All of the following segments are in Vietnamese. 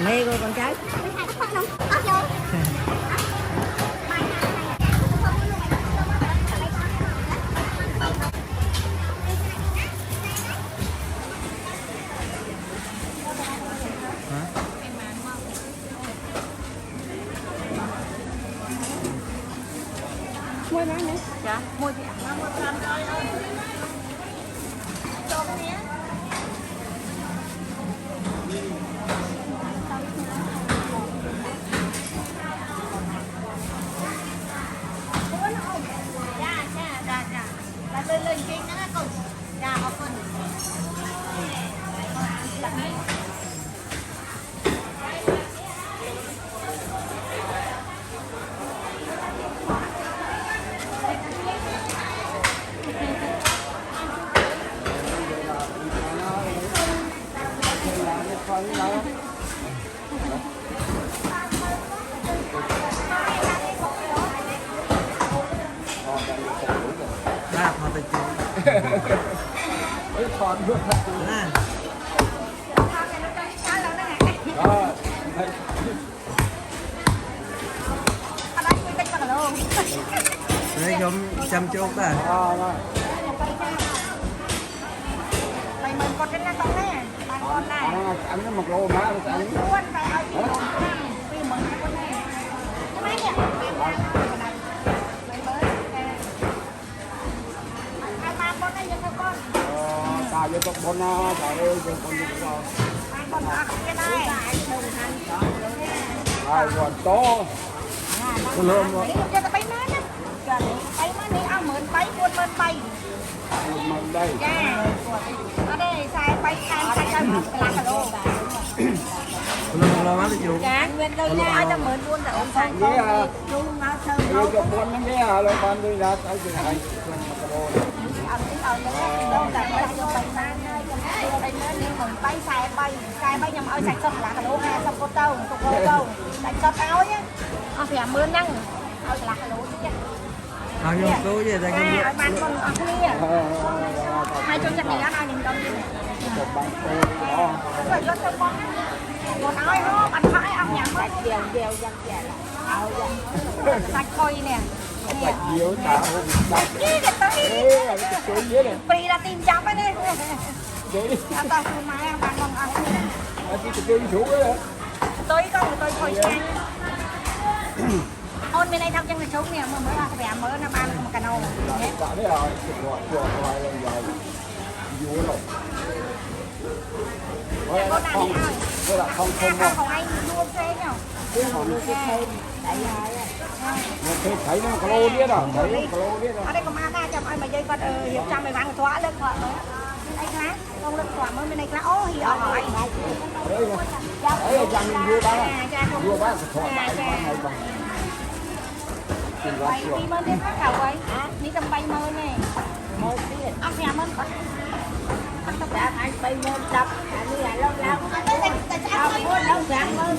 mê cô con trai. Mua nó nhé. Dạ, mua gì ạ? Lên trên nó cùng. Dạ, học phần. Họ tự chịu. Còn được Nè. Đây giống chăm chút à. Mày mình con cái con nè, con này. Ăn nó một lô má nó ăn. Con phải ao chứ. Vì mình con này. Cái máy nè. Con này cho con. Cà cho con nó, trời ơi, cho con đi rồi. Con cái này. Ai còn to. Lơm rồi. Cho tao bay má nhá. Bay má đi ao mượn bay buôn mượn bay. Mình đây. Dạ. Ở đây xài bay xài cho một cái lá lô. Lo má tự chịu. Dạ, nguyên đâu nha, ai ta mượn luôn rồi ông xài Với luôn nó thơm cho con nó nghe hả, lên ban đi ra tới cái này. Bay xài bay nhầm ơi sạch sạch lá lô ha xong cô tâu sạch sạch áo nhá phải mưa năng ơi lá lô chứ Họ dùng cứu gì ta không biết. bạn con ở kia hai chỗ chặt này ăn ai nhìn đâu đi rồi rất là con nói nó bạn phải ăn nhầm ấy đều dần sạch thôi nè Sạch nhiều cả hôm sạch. cái tới Cái chuối dưới này. vì là tìm chấm ấy đây Chuối. ăn tao không mai ăn bạn còn ăn Cái chuối xuống đấy. tôi con tôi thôi sang ôn bên đây thăm chân là xuống nè mà mới là vẻ mới nó ban một cà nâu Cả đấy rồi, chuột hoài lên rồi. Vua rồi. con nào đi ơi Với là không không anh luôn xe nhở luôn xe Thấy thấy nó có lô biết rồi, thấy có lô biết rồi. ở đây có ma ta chồng ai mà dây vật hiệp trăm mày bán xóa lên thoại mới anh lá không lên thoại mới bên đây lá ô thì ở hỏi Đấy là chàng vua bán sẽ thoại lại bán này bằng. bay đi mơn đi phát cầu ấy đi tầm bay mơn này mơn đi ăn nhà mơn đã phải bay mơn đập như là lâu lâu không muốn đâu dạng mơn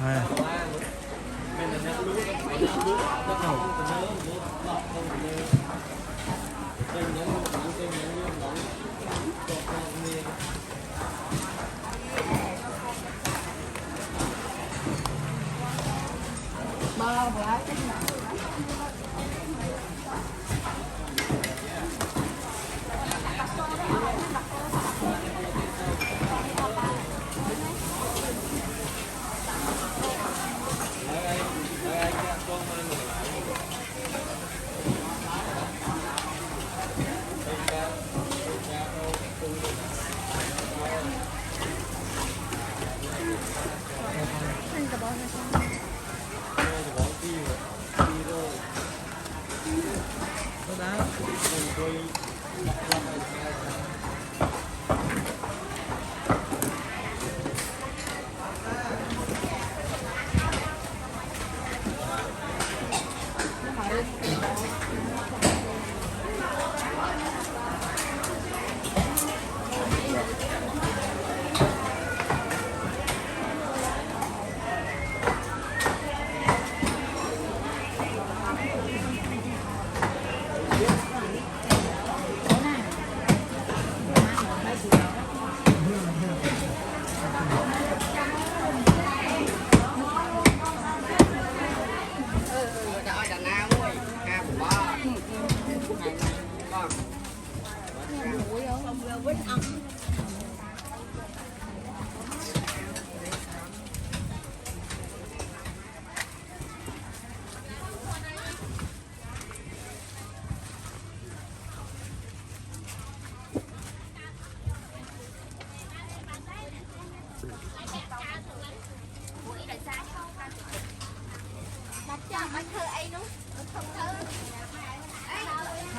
à. Bơ bữa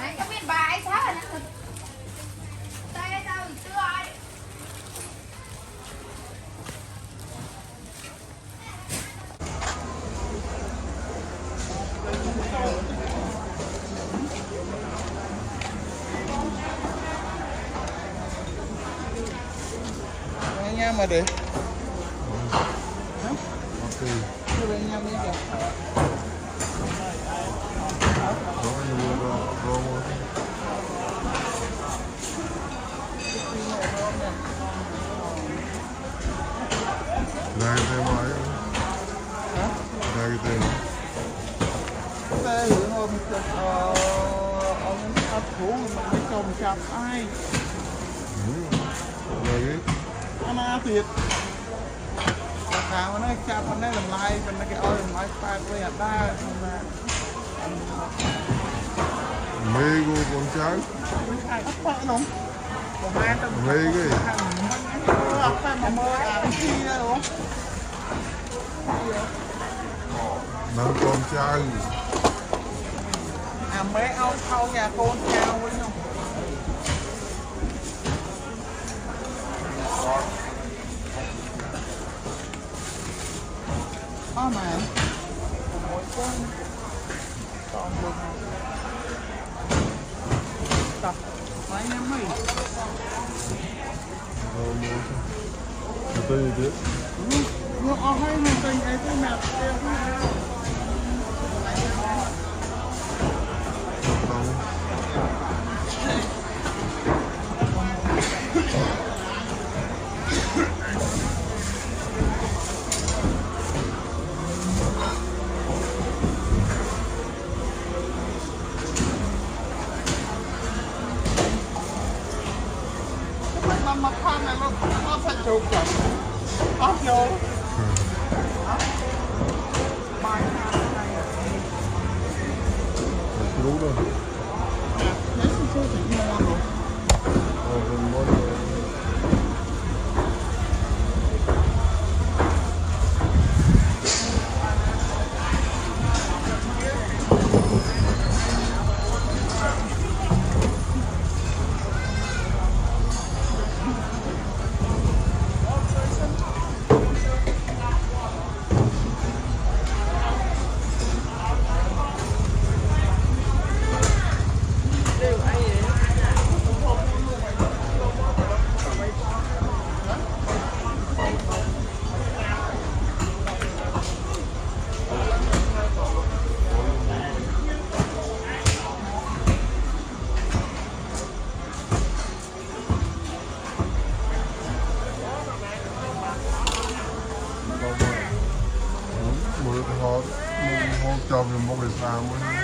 cái có biết bài sao rồi nè. Tay đâu chưa ai. Anh em mà để. Ok. Đưa anh em đi kìa. Ra cái tên máy. Hả? Ra cái tên. Tê hưởng hôm ông ấp thủ mình mới trồng chặt ai. Ra cái. Anh à thiệt. Mà nó chặt mình đây làm lại mình cái ơi làm lại phạt với hạt đa mà Mê của con trai. ai ấp phận không? Mê cái. Ấp phận mà mơ à chi đó đúng không? Nâng con trai. À mấy ông thâu nhà con chào với nhau. Mà mỗi con còn được tập mấy năm mấy Cái tên gì thế? nó hay mà tình ấy cái mẹ kêu mà khoan này nó phải chụp rồi ốp vô bài này Đúng rồi. lấy số chỉ ngon rồi Còn món này. một cho mình một cái sao mới